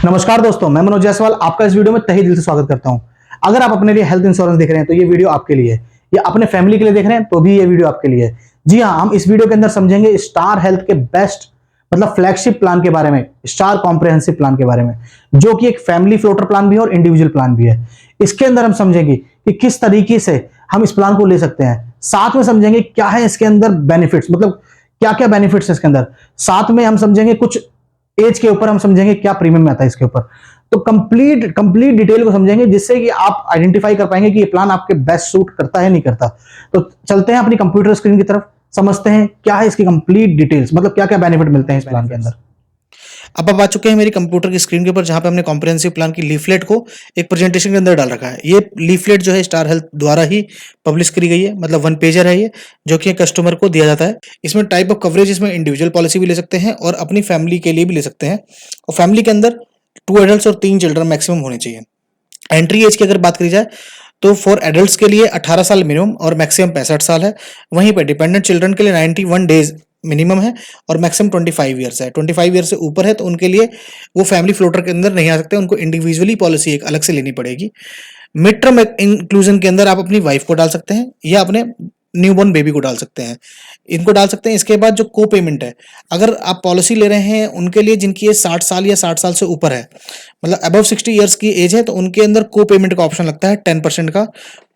नमस्कार दोस्तों, मैं मनोज जायसवाल आपका इस वीडियो में तहे दिल से स्वागत करता हूं। अगर आप अपने लिए हेल्थ इंश्योरेंस देख रहे हैं तो ये वीडियो आपके लिए है, या अपने फैमिली के लिए देख रहे हैं तो भी ये वीडियो आपके लिए है। जी हां, हम इस वीडियो के अंदर समझेंगे स्टार हेल्थ के बेस्ट मतलब फ्लैगशिप प्लान के बारे में, स्टार कॉम्प्रिहेंसिव प्लान के बारे में, जो कि एक फैमिली फ्लोटर प्लान भी है और इंडिविजुअल प्लान भी है। इसके अंदर हम समझेंगे कि किस तरीके से हम इस प्लान को ले सकते हैं, साथ में समझेंगे क्या है इसके अंदर बेनिफिट्स, मतलब क्या क्या बेनिफिट्स है इसके अंदर, साथ में हम समझेंगे कुछ एज के ऊपर, हम समझेंगे क्या प्रीमियम में आता है इसके ऊपर। तो कंप्लीट डिटेल को समझेंगे जिससे कि आप आइडेंटिफाई कर पाएंगे कि ये प्लान आपके बेस्ट सूट करता है नहीं करता। तो चलते हैं अपनी कंप्यूटर स्क्रीन की तरफ, समझते हैं क्या है इसकी कंप्लीट डिटेल्स, मतलब क्या क्या बेनिफिट मिलते हैं इस प्लान के अंदर। अब आप आ चुके हैं मेरी कंप्यूटर की स्क्रीन के ऊपर, जहां पे हमने कॉम्प्रिहेंसिव प्लान की लीफलेट को एक प्रेजेंटेशन के अंदर डाल रखा है। ये लीफलेट जो है स्टार हेल्थ द्वारा ही पब्लिश करी गई है, मतलब 1 पेजर है ये, जो कि कस्टमर को दिया जाता है। इसमें टाइप ऑफ कवरेज, इसमें इंडिविजुअल पॉलिसी भी ले सकते हैं और अपनी फैमिली के लिए भी ले सकते हैं। और फैमिली के अंदर 2 एडल्ट और 3 चिल्ड्रन मैक्सिमम होने चाहिए। एंट्री एज की अगर बात करी जाए तो फॉर एडल्ट्स के लिए 18 साल मिनिमम और मैक्सिमम 65 साल है। वहीं पर डिपेंडेंट चिल्ड्रन के लिए 91 डेज मिनिमम है और मैक्सिमम 25 ईयर्स है। 25 ईयर से ऊपर है तो उनके लिए वो फैमिली फ्लोटर के अंदर नहीं आ सकते, उनको इंडिविजुअली पॉलिसी एक अलग से लेनी पड़ेगी। मिड टर्म इंक्लूजन के अंदर आप अपनी वाइफ को डाल सकते हैं या अपने न्यूबॉर्न बेबी को डाल सकते हैं, इनको डाल सकते हैं। इसके बाद जो को पेमेंट है, अगर आप पॉलिसी ले रहे हैं उनके लिए जिनकी एज 60 साल या 60 साल से ऊपर है, मतलब अबव 60 ईयर्स की एज है, तो उनके अंदर को पेमेंट का ऑप्शन लगता है 10% का।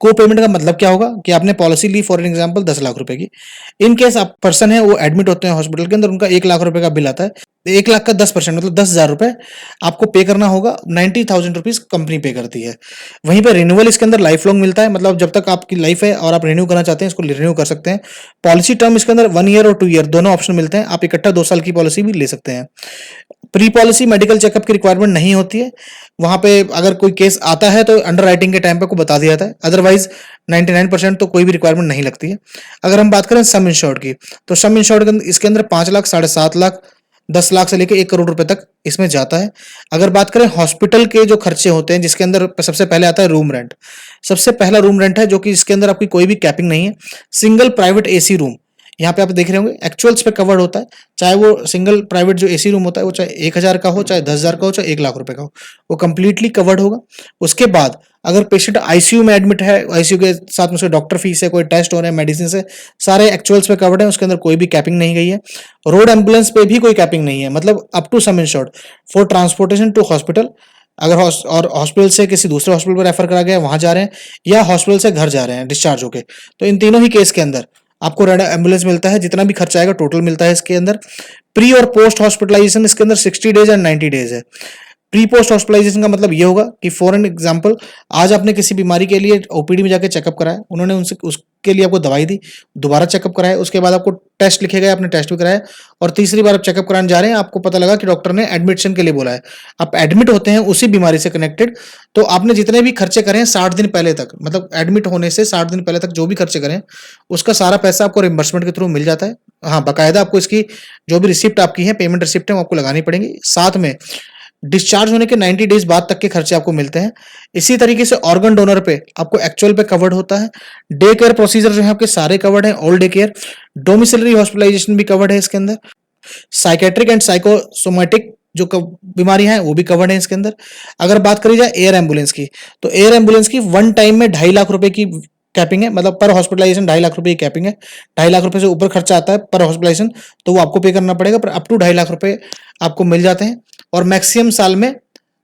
को पेमेंट का मतलब क्या होगा कि आपने पॉलिसी ली फॉर एग्जांपल 10 लाख रुपए की। इन केस आप पर्सन है वो एडमिट होते हैं हॉस्पिटल के अंदर, उनका 1 लाख रुपए का बिल आता है। 1 लाख का 10% मतलब 10,000 रुपए आपको पे करना होगा। 90,000 रुपीज कंपनी पे करती है। वहीं पे रिन्यूअल इसके अंदर लाइफ लॉन्ग मिलता है, मतलब जब तक आपकी लाइफ है और आप रिन्यू करना चाहते हैं इसको रिन्यू कर सकते हैं। पॉलिसी टर्म इसके अंदर 1 ईयर और 2 ईयर दोनों ऑप्शन मिलते हैं। आप इकट्ठा 2 साल की पॉलिसी भी ले सकते हैं। प्री पॉलिसी मेडिकल चेकअप की रिक्वायरमेंट नहीं होती है। वहां पे अगर कोई केस आता है तो अंडर राइटिंग के टाइम पे को बता दिया जाता है, अदरवाइज 99% तो कोई भी रिक्वायरमेंट नहीं लगती है। अगर हम बात करें सम इंश्योर्ड की, तो सम इंश्योर्ड इसके अंदर 5 लाख, 7.5 लाख, 10 लाख से लेकर 1 करोड़ रुपए तक इसमें जाता है। अगर बात करें हॉस्पिटल के जो खर्चे होते हैं, जिसके अंदर सबसे पहले आता है रूम रेंट। सबसे पहला रूम रेंट है, जो कि इसके अंदर आपकी कोई भी कैपिंग नहीं है। सिंगल प्राइवेट एसी रूम, यहाँ पे आप देख रहे होंगे एक्चुअल्स पे कवर्ड होता है, चाहे वो सिंगल प्राइवेट जो एसी रूम होता है वो चाहे 1,000 का हो, चाहे 10,000 का हो, चाहे 1 लाख रुपए का हो, वो कंप्लीटली कवर्ड होगा। उसके बाद अगर पेशेंट आईसीयू में एडमिट है, आईसीयू के साथ में उसके डॉक्टर फीस है, कोई टेस्ट हो रहे हैं, मेडिसिन से, सारे एक्चुअल्स पे कवर्ड है, उसके अंदर कोई भी कैपिंग नहीं गई है। रोड एम्बुलेंस पे भी कोई कैपिंग नहीं है, मतलब up to sum insured for transportation to hospital. अगर और हॉस्पिटल से किसी दूसरे हॉस्पिटल पर रेफर करा गया, वहां जा रहे हैं, या हॉस्पिटल से घर जा रहे हैं डिस्चार्ज होके, तो इन तीनों ही केस के अंदर आपको रेड एम्बुलेंस मिलता है। जितना भी खर्चा आएगा टोटल मिलता है इसके अंदर। प्री और पोस्ट हॉस्पिटलाइजेशन इसके अंदर 60 डेज एंड 90 डेज है। प्री पोस्ट हॉस्पिटलाइजेशन का मतलब ये होगा कि फॉर एन एग्जांपल आज आपने किसी बीमारी के लिए ओपीडी में जाके चेकअप कराया, उन्होंने उनसे उसके लिए आपको दवाई दी, दोबारा चेकअप कराया, उसके बाद आपको टेस्ट लिखे गए, आपने टेस्ट भी कराया, और तीसरी बार आप चेकअप कराने जा रहे हैं, आपको पता लगा कि डॉक्टर ने एडमिशन के लिए बोला है, आप एडमिट होते हैं उसी बीमारी से कनेक्टेड, तो आपने जितने भी खर्चे करें 60 दिन पहले तक, मतलब एडमिट होने से 60 दिन पहले तक जो भी खर्चे करें उसका सारा पैसा आपको रिम्बर्समेंट के थ्रू मिल जाता है। हाँ, बाकायदा आपको इसकी जो भी रिसिप्ट आपकी है, पेमेंट रिसिप्ट है, वो आपको लगानी पड़ेगी। साथ में डिस्चार्ज होने के 90 डेज बाद तक के खर्चे आपको मिलते हैं। इसी तरीके से ऑर्गन डोनर पे आपको एक्चुअल पे कवर्ड होता है। डे केयर प्रोसीजर जो है आपके सारे कवर्ड हैं, all day care. Domiciliary hospitalisation भी कवर्ड है इसके अंदर। साइकेट्रिक एंड साइकोसोमेटिक जो बीमारियां हैं वो भी कवर्ड है इसके अंदर। अगर बात करी जाए एयर एम्बुलेंस की, तो एयर एम्बुलेंस की वन टाइम में 2.5 लाख रुपए की कैपिंग है, मतलब पर हॉस्पिटलाइजेशन 2.5 लाख रुपए की कैपिंग है। 2.5 लाख रुपए से ऊपर खर्चा आता है पर हॉस्पिटलाइजेशन, तो वो आपको पे करना पड़ेगा, पर अप टू 2.5 लाख रुपए आपको मिल जाते हैं। और मैक्सिमम साल में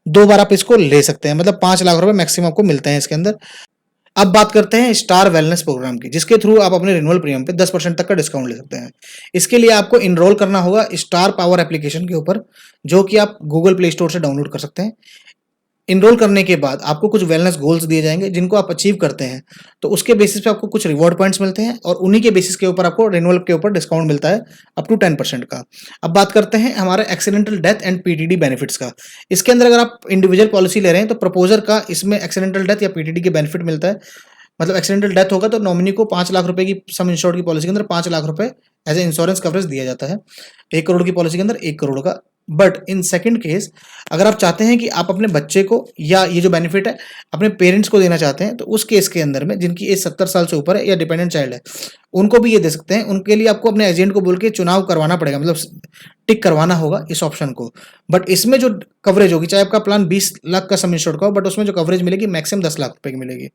2 बार आप इसको ले सकते हैं, मतलब 5 लाख रुपए मैक्सिमम आपको मिलते हैं इसके अंदर। अब बात करते हैं स्टार वेलनेस प्रोग्राम की, जिसके थ्रू आप अपने रिन्यूअल प्रीमियम पे 10% तक का डिस्काउंट ले सकते हैं। इसके लिए आपको इनरोल करना होगा स्टार पावर एप्लीकेशन के ऊपर, जो कि आप गूगल प्ले स्टोर से डाउनलोड कर सकते हैं। इनरोल करने के बाद आपको कुछ वेलनेस गोल्स दिए जाएंगे, जिनको आप अचीव करते हैं तो उसके बेसिस पे आपको कुछ रिवॉर्ड पॉइंट्स मिलते हैं, और उन्हीं के बेसिस के ऊपर आपको रिन्यूअल के ऊपर डिस्काउंट मिलता है अप टू 10% का। अब बात करते हैं हमारे accidental death and PTD benefits का। इसके अंदर अगर आप इंडिविजुअल पॉलिसी ले रहे हैं तो प्रपोजर का इसमें एक्सीडेंटल डेथ या पीटीडी के बेनिफिट मिलता है। मतलब एक्सीडेंटल डेथ होगा तो नॉमिनी को 5 लाख रुपए की सम इंश्योर्ड की पॉलिसी के अंदर 5 लाख रुपए एज ए इंश्योरेंस कवरेज दिया जाता है। 1 करोड़ की पॉलिसी के अंदर 1 करोड़ का। बट इन सेकंड केस, अगर आप चाहते हैं कि आप अपने बच्चे को या ये जो बेनिफिट है अपने पेरेंट्स को देना चाहते हैं, तो उस केस के अंदर में जिनकी एज 70 साल से ऊपर है या डिपेंडेंट चाइल्ड है, उनको भी ये दे सकते हैं। उनके लिए आपको अपने एजेंट को बोल के चुनाव करवाना पड़ेगा, मतलब टिक करवाना होगा इस ऑप्शन को। बट इसमें जो कवरेज होगी, चाहे आपका प्लान 20 लाख का सम इंश्योर्ड का हो, बट उसमें जो कवरेज मिलेगी मैक्सिमम 10 लाख रुपए की मिलेगी।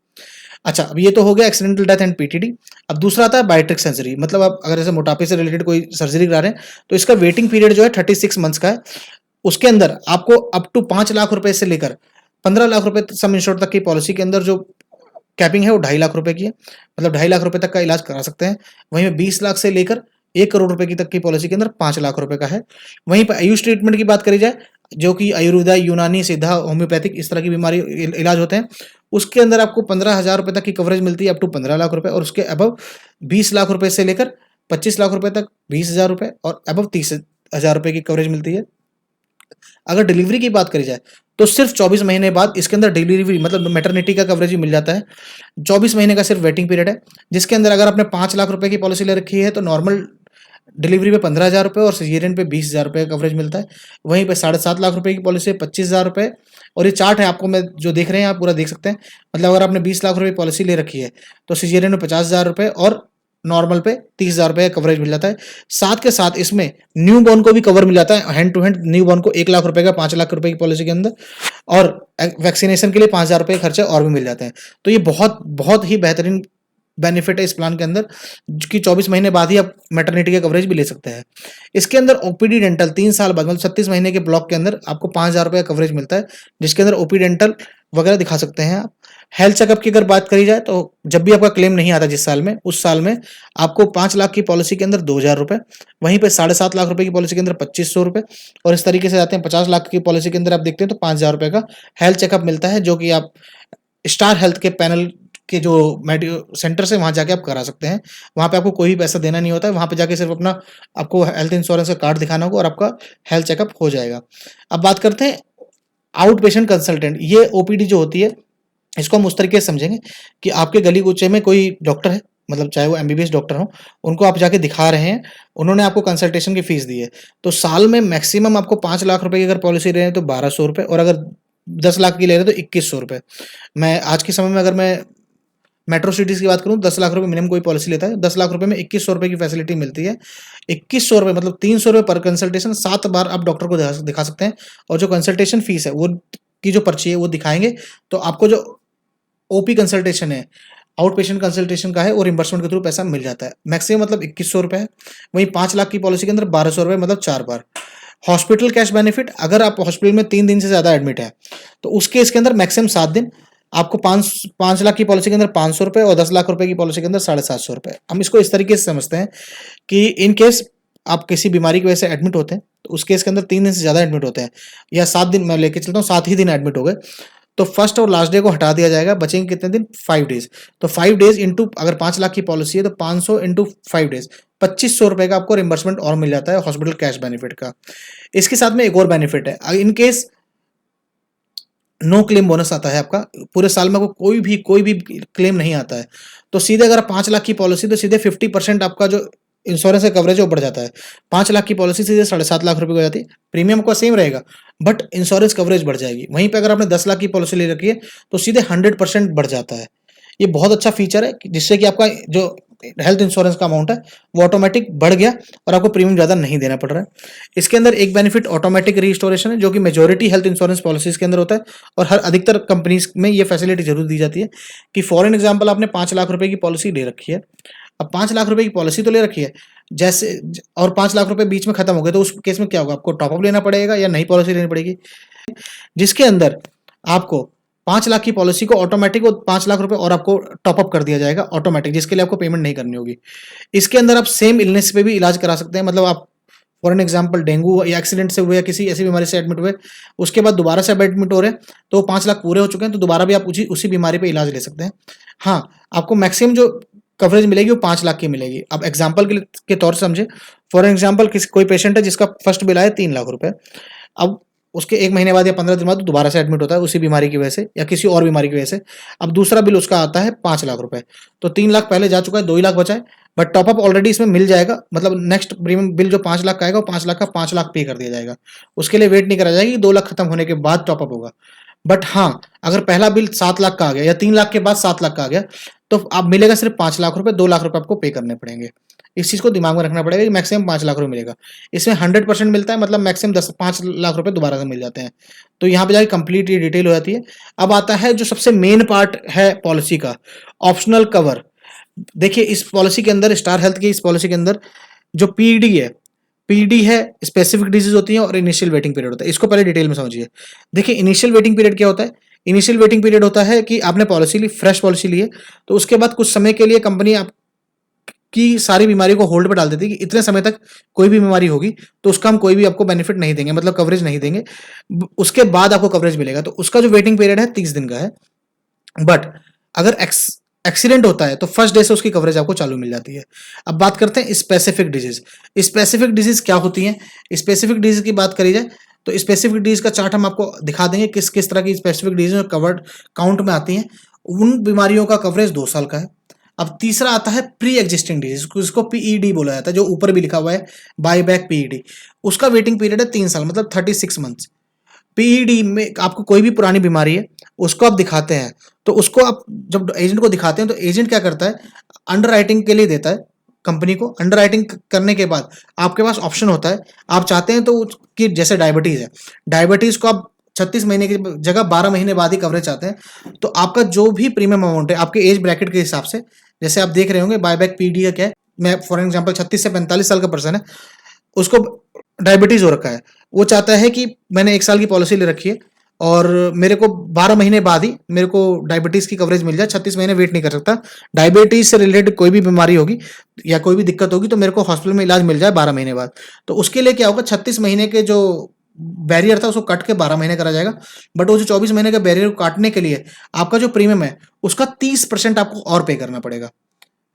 अच्छा, अब ये तो हो गया एक्सीडेंटल डेथ एंड पीटीडी। अब दूसरा आता है बायोट्रिक सर्जरी, मतलब आप अगर ऐसे मोटापे से रिलेटेड कोई सर्जरी करा रहे हैं तो इसका वेटिंग पीरियड जो है 36 मंथ्स का है। उसके अंदर आपको अप टू 5 लाख रुपए से लेकर 15 लाख रुपए सम इंश्योर्ड तक की पॉलिसी के अंदर जो कैपिंग है वो 2.5 लाख रुपए की है, मतलब 2.5 लाख रुपए तक का इलाज करा सकते हैं। वहीं में 20 लाख से लेकर 1 करोड़ रुपए की तक की पॉलिसी के अंदर 5 लाख रुपए का है। वहीं पर आयुष ट्रीटमेंट की बात करी जाए, जो कि आयुर्वेदा, यूनानी, सिद्धा, होम्योपैथिक इस तरह की बीमारी इलाज होते हैं, उसके अंदर आपको 15,000 रुपए तक की कवरेज मिलती है, अप टू 15 लाख रुपए, और उसके अबव 20 लाख रुपए से लेकर 25 लाख रुपए तक 20,000 रुपए, और अबव 30,000 रुपए की कवरेज मिलती है। अगर डिलीवरी की बात करी जाए तो सिर्फ 24 महीने बाद इसके अंदर डिलीवरी, मतलब मैटरनिटी का कवरेज भी मिल जाता है। 24 महीने का सिर्फ वेटिंग पीरियड है, जिसके अंदर अगर आपने 5 लाख रुपए की पॉलिसी ले रखी है तो नॉर्मल डिलीवरी पे 15,000 रुपये और सिजेरियन पे 20,000 रुपये का कवरेज मिलता है। वहीं पे 7.5 लाख रुपए की पॉलिसी 25,000 रुपये, और ये चार्ट है आपको मैं जो देख रहे हैं आप पूरा देख सकते हैं। मतलब अगर आपने 20 लाख रुपए पॉलिसी ले रखी है तो सिजेरियन में 50,000 रुपये और नॉर्मल पे 30,000 रुपये का कवरेज मिल जाता है। साथ के साथ इसमें न्यू बॉर्न को भी कवर मिल जाता है, hand to hand newborn को 1 लाख रुपए का 5 लाख रुपए की पॉलिसी के अंदर, और वैक्सीनेशन के लिए 5,000 रुपये खर्चे और भी मिल जाते हैं। तो ये बहुत बहुत ही बेहतरीन बेनिफिट है इस प्लान के अंदर, कि 24 महीने बाद ही आप मैटरनिटी का कवरेज भी ले सकते हैं। इसके अंदर ओपीडी डेंटल 3 साल बाद, मतलब 36 महीने के ब्लॉक के अंदर आपको 5,000 रुपये का कवरेज मिलता है, जिसके अंदर ओपी डेंटल वगैरह दिखा सकते हैं आप। हेल्थ चेकअप की अगर बात करी जाए तो जब भी आपका क्लेम नहीं आता जिस साल में, उस साल में आपको 5 लाख की पॉलिसी के अंदर 2,000 रुपये, वहीं पे 7.5 लाख रुपए की पॉलिसी के अंदर 2,500 रुपये, और इस तरीके से जाते हैं 50 लाख की पॉलिसी के अंदर आप देखते हैं तो 5,000 रुपये का हेल्थ चेकअप मिलता है, जो कि आप स्टार हेल्थ के पैनल के जो सेंटर से वहां जाके आप करा सकते हैं। वहां पे आपको कोई भी पैसा देना नहीं होता है, वहां पे जाके सिर्फ अपना आपको हेल्थ इंश्योरेंस का कार्ड दिखाना होगा और आपका हेल्थ चेकअप हो जाएगा। अब बात करते हैं आउट पेशेंट कंसल्टेंट। ये ओपीडी जो होती है इसको हम उस तरीके से समझेंगे कि आपके गली कूचे में कोई डॉक्टर है, मतलब चाहे वो एमबीबीएस डॉक्टर हो, उनको आप जाके दिखा रहे हैं, उन्होंने आपको कंसल्टेशन की फीस दी है, तो साल में मैक्सिमम आपको 5 लाख रुपए की अगर पॉलिसी ले रहे हैं तो 1,200 रुपये, और अगर 10 लाख की ले रहे हैं तो 2,100 रुपये। मैं आज के समय में अगर मैं मेट्रो सिटीज की बात करूं, 10 लाख रुपए मिनिमम कोई पॉलिसी लेता है, 10 लाख रुपए में 2,100 रुपए की फैसिलिटी मिलती है। 2,100 रुपए मतलब 300 रुपये पर कंसल्टेशन, 7 बार आप डॉक्टर को दिखा सकते हैं, और जो कंसल्टेशन फीस है वो की जो पर्ची है वो दिखाएंगे तो आपको जो ओपी कंसल्टेशन है, आउट पेशेंट कंसल्टेशन का है, वो रिम्बर्समेंट के थ्रू पैसा मिल जाता है। मैक्सिमम मतलब 2,100 रुपये है। वहीं 5 लाख की पॉलिसी के अंदर 1,200 रुपये, मतलब 4 बार। हॉस्पिटल कैश बेनिफिट, अगर आप हॉस्पिटल में 3 दिन से ज्यादा एडमिट है तो उसके इसके अंदर मैक्सिमम 7 दिन आपको 5 लाख की पॉलिसी के अंदर 500 रुपये, और 10 लाख रुपए की पॉलिसी के अंदर 750 रुपये। हम इसको इस तरीके से समझते हैं कि इन केस आप किसी बीमारी की वजह से एडमिट होते हैं तो उस केस के अंदर 3 दिन से ज्यादा एडमिट होते हैं, या 7 दिन, मैं लेके चलता हूँ 7 ही दिन एडमिट हो गए, तो फर्स्ट और लास्ट डे को हटा दिया जाएगा, बचेंगे कितने दिन, 5 डेज। तो 5 डेज इंटू, अगर 5 लाख की पॉलिसी है तो 500 इंटू 5 डेज, 2,500 रुपए का आपको रिम्बर्समेंट और मिल जाता है हॉस्पिटल कैश बेनिफिट का। इसके साथ में एक और बेनिफिट है, in case no claim bonus आता है आपका, पूरे साल में आपको कोई भी क्लेम नहीं आता है, तो सीधे अगर 5 लाख की पॉलिसी तो सीधे 50% आपका जो इंश्योरेंस का कवरेज है वो बढ़ जाता है। 5 लाख की पॉलिसी सीधे 7.5 लाख रुपए हो जाती है, प्रीमियम आपका सेम रहेगा बट इंश्योरेंस कवरेज बढ़ जाएगी। वहीं पे अगर आपने 10 लाख की पॉलिसी ले रखी है तो सीधे 100% बढ़ जाता है। ये बहुत अच्छा फीचर है जिससे कि आपका जो हेल्थ इंश्योरेंस का अमाउंट है वो ऑटोमेटिक बढ़ गया और आपको प्रीमियम ज्यादा नहीं देना पड़ रहा है। इसके अंदर एक बेनिफिट ऑटोमेटिक रिस्टोरेशन है, जो कि मेजॉरिटी हेल्थ इंश्योरेंस पॉलिसीज के अंदर होता है, और हर अधिकतर कंपनीज में ये फैसिलिटी जरूर दी जाती है कि फॉर एन एग्जाम्पल आपने 5 लाख रुपए की पॉलिसी ले रखी है, अब 5 लाख रुपए की पॉलिसी तो ले रखी है जैसे, और 5 लाख रुपए बीच में खत्म हो गए तो उस केस में क्या होगा, आपको टॉपअप लेना पड़ेगा या नई पॉलिसी लेनी पड़ेगी, जिसके अंदर आपको 5 लाख की पॉलिसी को ऑटोमेटिक वो 5 लाख रुपए और आपको टॉपअप कर दिया जाएगा ऑटोमेटिक, जिसके लिए आपको पेमेंट नहीं करनी होगी। इसके अंदर आप सेम इलनेस पे भी इलाज करा सकते हैं, मतलब आप फॉर एन एग्जाम्पल डेंगू या एक्सीडेंट से हुए या किसी ऐसी बीमारी से एडमिट हुए, उसके बाद दोबारा से एडमिट हो रहे हैं तो 5 लाख पूरे हो चुके हैं तो दोबारा भी आप उसी बीमारी पे इलाज ले सकते हैं। हाँ, आपको मैक्सिमम जो कवरेज मिलेगी वो 5 लाख की मिलेगी। अब एग्जाम्पल के तौर से समझे, फॉर एग्जाम्पल कोई पेशेंट है जिसका फर्स्ट बिल आया 3 लाख रुपए, अब उसके 1 महीने बाद या 15 दिन बाद दोबारा से एडमिट होता है उसी बीमारी की वजह से या किसी और बीमारी की वजह से, अब दूसरा बिल उसका आता है 5 लाख रुपए, तो 3 लाख पहले जा चुका है, 2 ही लाख बचा है, बट टॉपअप ऑलरेडी इसमें मिल जाएगा, मतलब नेक्स्ट प्रीमियम बिल जो 5 लाख का आएगा वो 5 लाख का 5 लाख पे कर दिया जाएगा, उसके लिए वेट नहीं करा जाएगा कि 2 लाख खत्म होने के बाद टॉपअप होगा, बट हाँ, अगर पहला बिल 7 लाख का आ गया या 3 लाख के बाद 7 लाख का आ गया, तो आप मिलेगा सिर्फ 5 लाख रुपए, 2 लाख रुपए आपको पे करने पड़ेंगे। इस चीज़ को दिमाग में रखना पड़ेगा कि मैक्सिमम 5 लाख रुपए मिलेगा। इसमें 100% मिलता है, मतलब मैक्सिमम 5 लाख रुपए दोबारा से मिल जाते हैं। तो यहाँ पे जाके कंप्लीट ये डिटेल हो जाती है। अब आता है जो सबसे मेन पार्ट है पॉलिसी का, ऑप्शनल कवर। देखिए इस पॉलिसी के अंदर, स्टार हेल्थ की इस पॉलिसी के अंदर जो पीडी है, पीडी है स्पेसिफिक डिजीज होती है और इनिशियल वेटिंग पीरियड होता है। इसको पहले डिटेल में समझिए। देखिए इनिशियल वेटिंग पीरियड क्या होता है? इनिशियल वेटिंग पीरियड होता है कि आपने पॉलिसी ली, फ्रेश पॉलिसी ली है, तो उसके बाद कुछ समय के लिए कंपनी आपकी सारी बीमारी को होल्ड पर डाल देती है कि इतने समय तक कोई भी बीमारी होगी तो उसका हम कोई भी आपको बेनिफिट नहीं देंगे, मतलब कवरेज नहीं देंगे। उसके बाद आपको कवरेज मिलेगा। तो उसका जो वेटिंग पीरियड है 30 दिन का है। बट अगर एक्सीडेंट होता है तो फर्स्ट डे से उसकी कवरेज आपको चालू मिल जाती है। अब बात करते हैं स्पेसिफिक डिजीज। स्पेसिफिक डिजीज क्या होती है? स्पेसिफिक डिजीज की बात करी जाए तो स्पेसिफिक डिजीज का चार्ट हम आपको दिखा देंगे, किस किस तरह की स्पेसिफिक डिजीज कवर्ड काउंट में आती हैं। उन बीमारियों का कवरेज 2 साल का है। अब तीसरा आता है प्री एग्जिस्टिंग डिजीज, जिसको पीईडी बोला जाता है, जो ऊपर भी लिखा हुआ है बाय बैक पीईडी। उसका वेटिंग पीरियड है 3 साल, मतलब 36 मंथ्स। पीईडी में आपको कोई भी पुरानी बीमारी है उसको आप दिखाते हैं, तो उसको आप जब एजेंट को दिखाते हैं तो एजेंट क्या करता है, अंडर राइटिंग के लिए देता है कंपनी को। अंडर राइटिंग करने के बाद आपके पास ऑप्शन होता है, आप चाहते हैं तो कि जैसे डायबिटीज है, डायबिटीज को आप 36 महीने की जगह 12 महीने बाद ही कवरेज चाहते हैं, तो आपका जो भी प्रीमियम अमाउंट है आपके एज ब्रैकेट के हिसाब से, जैसे आप देख रहे होंगे बायबैक पीडी का क्या है, मैं फॉर एग्जांपल 36 से 45 साल का पर्सन है, उसको डायबिटीज हो रखा है, वो चाहता है कि मैंने 1 साल की पॉलिसी ले रखी है और मेरे को 12 महीने बाद ही मेरे को डायबिटीज की कवरेज मिल जाए, 36 महीने वेट नहीं कर सकता, डायबिटीज से रिलेटेड कोई भी बीमारी होगी या कोई भी दिक्कत होगी तो मेरे को हॉस्पिटल में इलाज मिल जाए 12 महीने बाद। तो उसके लिए क्या होगा, 36 महीने के जो बैरियर था उसको कट के 12 महीने करा जाएगा। बट वो जो 24 महीने के बैरियर को काटने के लिए आपका जो प्रीमियम है उसका 30% आपको और पे करना पड़ेगा।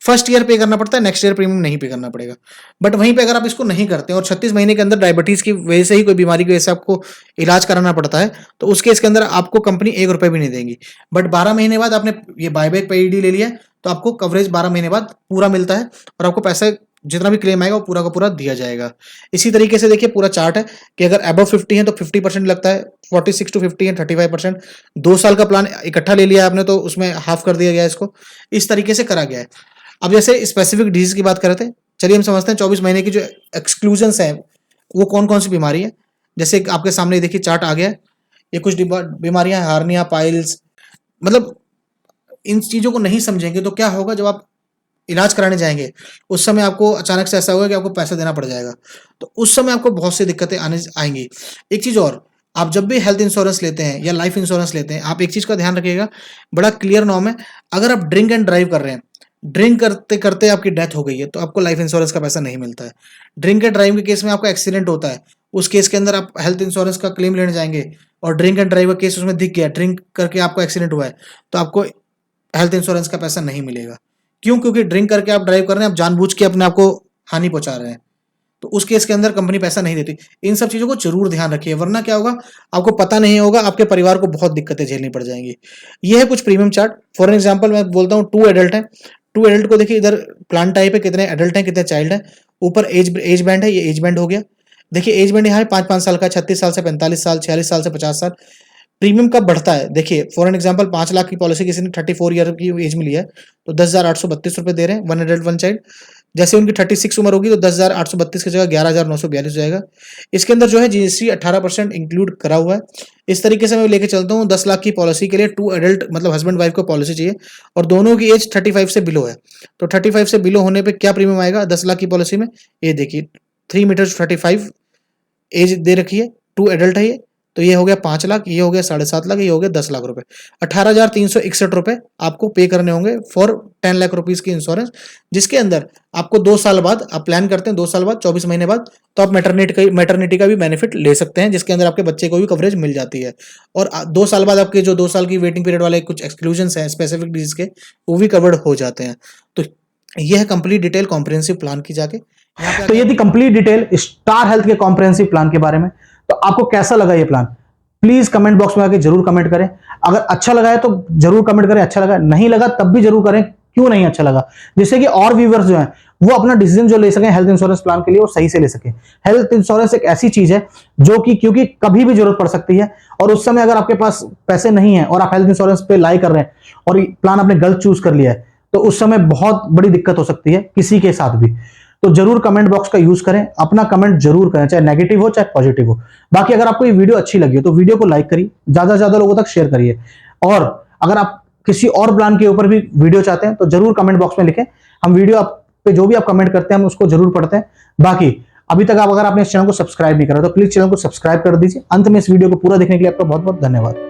फर्स्ट ईयर पे करना पड़ता है, नेक्स्ट ईयर प्रीमियम नहीं पे करना पड़ेगा। बट वहीं पे अगर आप इसको नहीं करते और 36 महीने के अंदर डायबिटीज की वजह से ही, कोई बीमारी की वजह से आपको इलाज कराना पड़ता है, तो उस केस के अंदर आपको कंपनी 1 रुपए भी नहीं देगी। बट 12 महीने बाद आपने ये बायबैक पीईडी ले लिया तो आपको कवरेज 12 महीने बाद पूरा मिलता है और आपको पैसा जितना भी क्लेम आएगा वो पूरा का पूरा दिया जाएगा। इसी तरीके से देखिए पूरा चार्ट है कि अगर अबव 50 है तो 50% लगता है, 46 टू 50 है 35%। 2 साल का प्लान इकट्ठा ले लिया आपने तो उसमें हाफ कर दिया गया इसको, इस तरीके से करा गया है। अब जैसे स्पेसिफिक डिजीज की बात कर रहे थे, चलिए हम समझते हैं 24 महीने की जो एक्सक्लूजन्स हैं वो कौन कौन सी बीमारी है। जैसे आपके सामने देखिए चार्ट आ गया है, ये कुछ बीमारियां, हार्निया, पाइल्स, मतलब इन चीजों को नहीं समझेंगे तो क्या होगा, जब आप इलाज कराने जाएंगे उस समय आपको अचानक से ऐसा होगा कि आपको पैसा देना पड़ जाएगा, तो उस समय आपको बहुत सी दिक्कतें आएंगी। एक चीज और, आप जब भी हेल्थ इंश्योरेंस लेते हैं या लाइफ इंश्योरेंस लेते हैं, आप एक चीज का ध्यान रखिएगा, बड़ा क्लियर नॉर्म है, अगर आप ड्रिंक एंड ड्राइव कर रहे हैं, ड्रिंक करते करते आपकी डेथ हो गई है तो आपको लाइफ इंश्योरेंस का पैसा नहीं मिलता है। ड्रिंक एंड ड्राइव के केस में आपका एक्सीडेंट होता है, उस केस के अंदर आप हेल्थ इंश्योरेंस का क्लेम लेने जाएंगे और ड्रिंक एंड ड्राइव का केस उसमें दिख गया, ड्रिंक करके आपको एक्सीडेंट हुआ है, तो आपको हेल्थ इंश्योरेंस का पैसा नहीं मिलेगा। क्यों? क्योंकि ड्रिंक करके आप ड्राइव कर रहे हैं, आप जानबूझ के अपने आप को हानि पहुंचा रहे हैं, तो उस केस के अंदर कंपनी पैसा नहीं देती। इन सब चीजों को जरूर ध्यान रखिए, वरना क्या होगा, आपको पता नहीं होगा, आपके परिवार को बहुत दिक्कतें झेलनी पड़ जाएंगी। ये है कुछ प्रीमियम चार्ट। फॉर एग्जांपल मैं बोलता हूँ 2 एडल्ट है, 2 एडल्ट को देखिए, इधर प्लान टाइप है, कितने एडल्ट हैं कितने चाइल्ड हैं, ऊपर एज बैंड है, ये एज बैंड हो गया। देखिए एज बैंड यहाँ 5-5 साल का, 36 साल से 45 साल, 46 साल से 50 साल। प्रीमियम कब बढ़ता है, देखिए फॉर एग्जांपल 5 लाख की पॉलिसी किसी ने 34 ईयर की एज में लिया है तो 10,832 रुपए दे रहे हैं, 1 एडल्ट 1 चाइल्ड। जैसे उनकी 36 उम्र होगी तो 10,832 की जगह 11,942 हो जाएगा। इसके अंदर जो है जीएसटी 18% इंक्लूड करा हुआ है। इस तरीके से मैं लेके चलता हूँ 10 लाख की पॉलिसी के लिए 2 एडल्ट, मतलब हस्बैंड वाइफ को पॉलिसी चाहिए और दोनों की एज 35 से बिलो है, तो 35 से बिलो होने पे क्या प्रीमियम आएगा 10 लाख की पॉलिसी में, ये देखिए 3 मीटर 35 एज दे रखी है, 2 एडल्ट है ये, तो ये हो गया 5 लाख, ये हो गया 7.5 लाख, ये हो गया 10 लाख रुपए। 18,361 रुपए आपको पे करने होंगे फॉर 10 लाख रुपीज की इंश्योरेंस, जिसके अंदर आपको 2 साल बाद, आप प्लान करते हैं 2 साल बाद 24 महीने बाद, तो आप मैटरनिटी का भी बेनिफिट ले सकते हैं, जिसके अंदर आपके बच्चे को भी कवरेज मिल जाती है। और 2 साल बाद आपके जो 2 साल की वेटिंग पीरियड वाले कुछ एक्सक्लूजन्स हैं स्पेसिफिक डिजीज के, वो भी कवर्ड हो जाते हैं। तो यह है कंप्लीट डिटेल कॉम्प्रिहेंसिव प्लान की जाके। तो ये थी कंप्लीट डिटेल स्टार हेल्थ के कॉम्प्रिहेंसिव प्लान के बारे में। तो आपको कैसा लगा ये प्लान, प्लीज कमेंट बॉक्स में आके जरूर कमेंट करें। अगर अच्छा लगा है तो जरूर कमेंट करें, अच्छा लगा नहीं लगा तब भी जरूर करें क्यों नहीं अच्छा लगा, जिससे कि और व्यूअर्स जो हैं वो अपना डिसीजन जो ले सकें हेल्थ इंश्योरेंस प्लान के लिए वो सही से ले सकें। हेल्थ इंश्योरेंस एक ऐसी चीज है जो कि क्योंकि कभी भी जरूरत पड़ सकती है, और उस समय अगर आपके पास पैसे नहीं है और आप हेल्थ इंश्योरेंस पे लाई कर रहे हैं और प्लान आपने गलत चूज कर लिया है, तो उस समय बहुत बड़ी दिक्कत हो सकती है किसी के साथ भी। तो जरूर कमेंट बॉक्स का यूज करें, अपना कमेंट जरूर करें, चाहे नेगेटिव हो चाहे पॉजिटिव हो। बाकी अगर आपको ये वीडियो अच्छी लगी हो तो वीडियो को लाइक करिए, ज्यादा से ज्यादा लोगों तक शेयर करिए, और अगर आप किसी और प्लान के ऊपर भी वीडियो चाहते हैं तो जरूर कमेंट बॉक्स में लिखें। हम वीडियो आप पे जो भी आप कमेंट करते हैं हम उसको जरूर पढ़ते हैं। बाकी अभी तक आप अगर आपने इस चैनल को सब्सक्राइब नहीं करा तो प्लीज चैनल को सब्सक्राइब कर दीजिए। अंत में इस वीडियो को पूरा देखने के लिए आपका बहुत बहुत धन्यवाद।